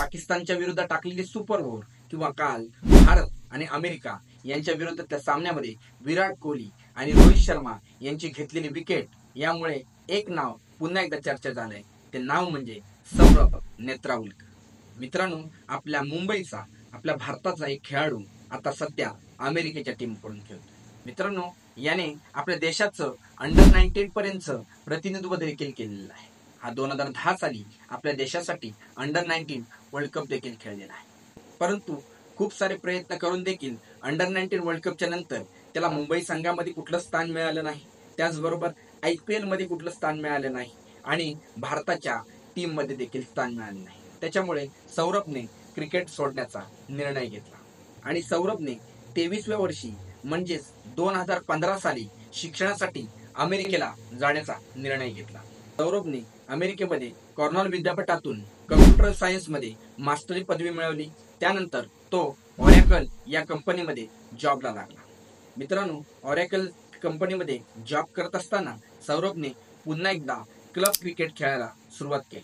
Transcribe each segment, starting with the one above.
पाकिस्तानच्या विरुद्ध टाकलेली सुपर ओव्हर किंवा काल भारत आणि अमेरिका यांच्या विरुद्धच्या सामन्यामध्ये विराट कोहली आणि रोहित शर्मा यांची घेतलेली विकेट यामुळे एक नाव पुन्हा एकदा चर्चा झालंय. ते नाव म्हणजे सौरभ नेत्रावलकर. मित्रांनो, आपल्या मुंबईचा आपल्या भारताचा एक खेळाडू आता सध्या अमेरिकेच्या टीमकडून खेळतोय. मित्रांनो, याने आपल्या देशाचं अंडर 19 पर्यंतचं प्रतिनिधित्व देखील केलेलं आहे. हा 2010 साली आपल्या देशासाठी अंडर 19 वर्ल्ड कप देखील खेळलेला आहे. परंतु खूप सारे प्रयत्न करून देखील अंडर 19 वर्ल्ड कपच्या नंतर त्याला मुंबई संघामध्ये कुठलं स्थान मिळालं नाही. त्याचबरोबर IPL मध्ये कुठलं स्थान मिळालं नाही आणि भारताच्या टीम मध्ये देखील स्थान मिळाले नाही. त्याच्यामुळे सौरभने क्रिकेट सोडण्याचा निर्णय घेतला आणि सौरभने 23व्या वर्षी म्हणजेच 2015 साली शिक्षणासाठी अमेरिकेला जाण्याचा निर्णय घेतला. सौरभने अमेरिकेमध्ये कॉर्नल विद्यापीठातून कम्प्युटर सायन्स मध्ये मास्टरी पदवी मिळवली. त्यानंतर तो ऑरॅकल या कंपनीमध्ये जॉबला लागला. मित्रांनो, ऑरॅकल कंपनीमध्ये जॉब करत असताना सौरभने पुन्हा एकदा क्लब क्रिकेट खेळायला सुरुवात केली.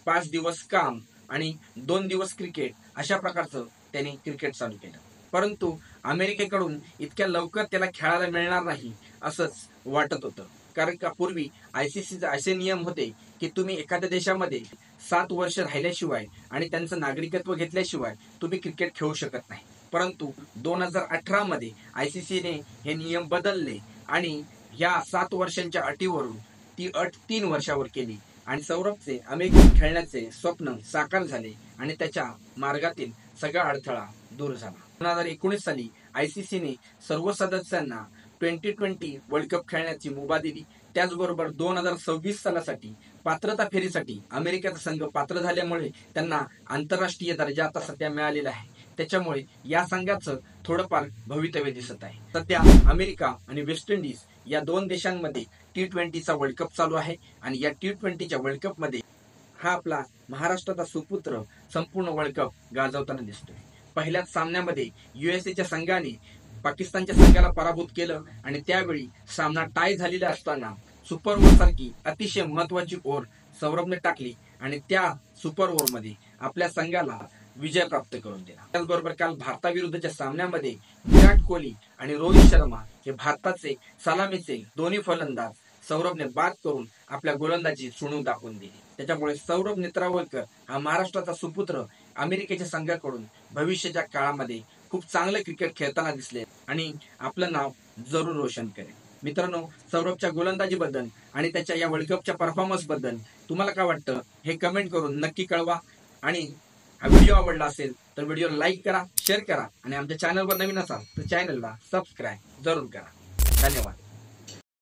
5 दिवस काम आणि 2 दिवस क्रिकेट अशा प्रकारचं त्याने क्रिकेट चालू केलं. परंतु अमेरिकेकडून इतक्या लवकर त्याला खेळायला मिळणार नाही असंच वाटत होतं. कारण का पूर्वी ICCचे असे नियम होते की तुम्ही एखाद्या देशामध्ये 7 वर्ष राहिल्याशिवाय आणि त्यांचं नागरिकत्व घेतल्याशिवाय तुम्ही क्रिकेट खेळू शकत नाही. परंतु 2018 मध्ये ICCने हे नियम बदलले आणि या 7 वर्षांच्या अटीवरून ती अट 3 वर्षावर केली आणि सौरभचे अमेरिकेत खेळण्याचे स्वप्न साकार झाले आणि त्याच्या मार्गातील सगळा अडथळा दूर झाला. 2019 साली ICCने सर्व सदस्यांना 2020 वर्ल्ड कप खेळण्याची मुभा दिली. त्याचबरोबर 2026 सालासाठी पात्रता फेरीसाठी अमेरिकेचा संघ पात्र झाल्यामुळे त्यांना आंतरराष्ट्रीय दर्जा आता सध्या मिळालेला आहे. त्याच्यामुळे या संघाचं थोडंफार भवितव्य दिसत आहे. सध्या अमेरिका आणि वेस्ट इंडिज या 2 देशांमध्ये T20चा वर्ल्ड कप चालू आहे आणि या T20च्या वर्ल्ड कप मध्ये हा आपला महाराष्ट्राचा सुपुत्र संपूर्ण वर्ल्ड कप गाजवताना दिसतोय. पहिल्याच सामन्यामध्ये USA संघाने पाकिस्तानच्या संघाला पराभूत केलं आणि त्यावेळी सामना टाय झालेला असताना सुपर ओव्हर सारखी अतिशय महत्वाची ओव्हर सौरभने टाकली आणि त्या सुपर ओव्हर मध्ये आपल्या संघाला विजय प्राप्त करून दिला. त्याचबरोबर काल भारताविरुद्धच्या सामन्यामध्ये विराट कोहली आणि रोहित शर्मा हे भारताचे सलामीचे दोन्ही फलंदाज सौरभने बाद करून आपल्या गोलंदाजी चुणून दाखवून दिली. त्याच्यामुळे सौरभ नेत्रावलकर हा महाराष्ट्राचा सुपुत्र अमेरिकेच्या संघाकडून भविष्याच्या काळामध्ये खूप चांगलं क्रिकेट खेळताना दिसले आणि आपलं नाव जरूर रोशन करेल. मित्रांनो, सौरभच्या गोलंदाजीबद्दल आणि त्याच्या या वर्ल्ड कपच्या परफॉर्मन्स बद्दल तुम्हाला काय वाटतं हे कमेंट करून नक्की कळवा. आणि हा व्हिडिओ आवडला असेल तर व्हिडिओला लाईक करा, शेअर करा आणि आमच्या चॅनलवर नवीन असाल तर चॅनलला सबस्क्राईब जरूर करा. धन्यवाद.